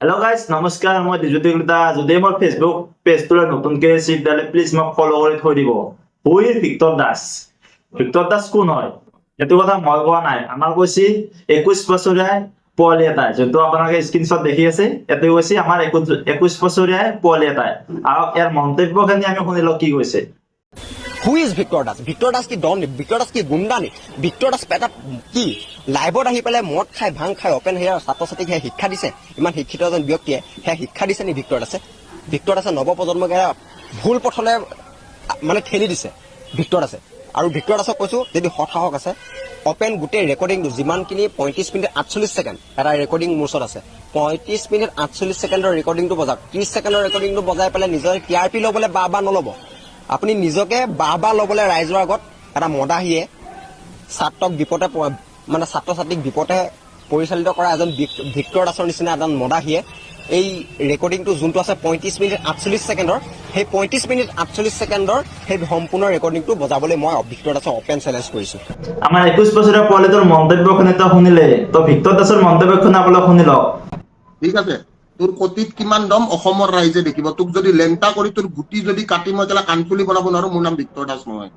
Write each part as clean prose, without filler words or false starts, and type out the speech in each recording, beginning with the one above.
Hello guys नमस्कार मैं दिजुति कलिता যদি মোৰ ফেসবুক পেজটো নতুনকে চিপ ডালে প্লিজ মোক ফলো কৰি থৈ দিব হু ইজ ভিক্টৰ দাস কোন হয় এটো কথা মই কোৱা নাই আমাৰ কৈছি 21 বছৰীয়া পোৱালি এটা যেটো আপোনালোকে স্ক্ৰিনশ্বট দেখি আছে এটো কৈছি আমাৰ 21 বছৰীয়া পোৱালি এটা আৰু ইয়াৰ মন্তব্যখিনি আমি শুনিলো কি কৈছে Who is Victor Das? Victor Das কি ডন Victor Das কি গুণ্ডা নি Victor Das পেটা কি লাইভত আহি পেলাই মদ খাই ভাং খাই ওপেন হেয়াৰ ছাত্ৰ ছাত্ৰীক শিক্ষা দিছে ইমান শিক্ষিত এজন ব্যক্তিয়ে শিক্ষা দিছে নি Victor Dasে নৱপ্ৰজন্মক ভুল পথলে মানে ঠেলি দিছে Victor Dasে আৰু Victor Dasক কৈছো যদি হঠাহক আছে ওপেন গোটেই ৰেকৰ্ডিংটো যিমানখিনি 35 মিনিট 48 ছেকেণ্ড এটা ৰেকৰ্ডিং মোৰছত আছে 35 মিনিট 48 ছেকেণ্ডৰ ৰেকৰ্ডিংটো বজাওক 30 ছেকেণ্ডৰ ৰেকৰ্ডিংটো বজাই পেলাই নিজৰ টিআৰপি ল'বলৈ বা নল'ব আপুনি নিজকে বাহবা ল'বলৈ ৰাইজৰ আগত এটা মদাহিয়ে ছাত্ৰক বিপদে মানে ছাত্ৰ ছাত্ৰীক বিপদে পৰিচালিত কৰা এজন ভিক্টৰ দাসৰ নিচিনা এজন মদাহিয়ে এই ৰেকৰ্ডিংটো যোনটো আছে 35 মিনিট 48 ছেকেণ্ডৰ সেই 35 মিনিট 48 ছেকেণ্ডৰ সেই সম্পূৰ্ণ ৰেকৰ্ডিংটো বজাবলৈ মই ভিক্টৰ দাসক ওপেন চ্যালেঞ্জ কৰিছো আমাৰ 21 বছৰীয়া পোৱালিটোৰ মন্তব্যখিনি তো শুনিলে তো ভিক্টৰ দাসৰ মন্তব্যখিনি আপোনালোকে শুনিলো ঠিক আছে তোৰ কতিত কিমান দম অসমৰ ৰাইজে দেখিব তোক যদি লেংটা কৰি তোৰ গুটি যদি কাটি মই তেলা কানফুলি বনাব নোৱাৰো মোৰ নাম ভিক্টৰ দাস নহয়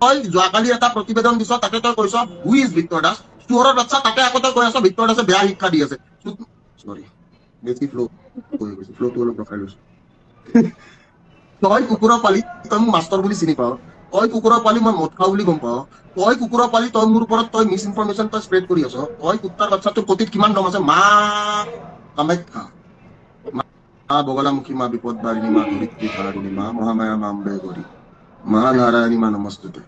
তই যোৱাকালি এটা প্ৰতিবেদন দিছ তাতে তই কৈছ হু ইজ ভিক্টৰ দাস চোৰৰ বাচ্চা তাতে আকৌ কৈ আছ ভিক্টৰ দাসে বেয়া শিক্ষা দি আছে সৰি বেছি ফ্লো তো অলপ ৰখাই লৈছো তই কুকুৰৰ পালি তই মোক মাষ্টৰ বুলি চিনি পাৱ তই কুকুৰৰ পালি মই মদ খাওঁ বুলি গম পাওঁ তই কুকুৰৰ পালি তই মোৰ ওপৰত তই মিছ ইনফৰমেশ্যন তই স্প্ৰেড কৰি আছ তই কুত্তাৰ বাচ্চা তোৰ কতিত কিমান দম আছে মা কামাখ্যা মা বগলামুখী মা বিপদ বাৰিণী মা ধৰিত্ৰী ধাৰিণী মা মহামায়া মাম্বে গৰি মহানাৰায়ণী মা নমস্তুতে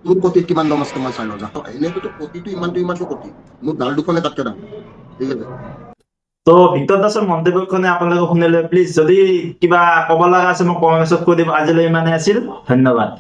তোৰ কতিত কিমান দম আছে মই চাই লওঁ যা এনেতো তোৰ কতিটো ইমানটো কতি মোৰ ডাল দুখনে তাতকে দাম ঠিক আছে তো ভিক্টৰ দাসৰ মন্তব্যখিনি আপোনালোকে শুনিলে প্লিজ যদি কিবা ক'ব লগা আছে মোক কমেণ্টছত কৈ দিব আজিলৈ ইমানে আছিল ধন্যবাদ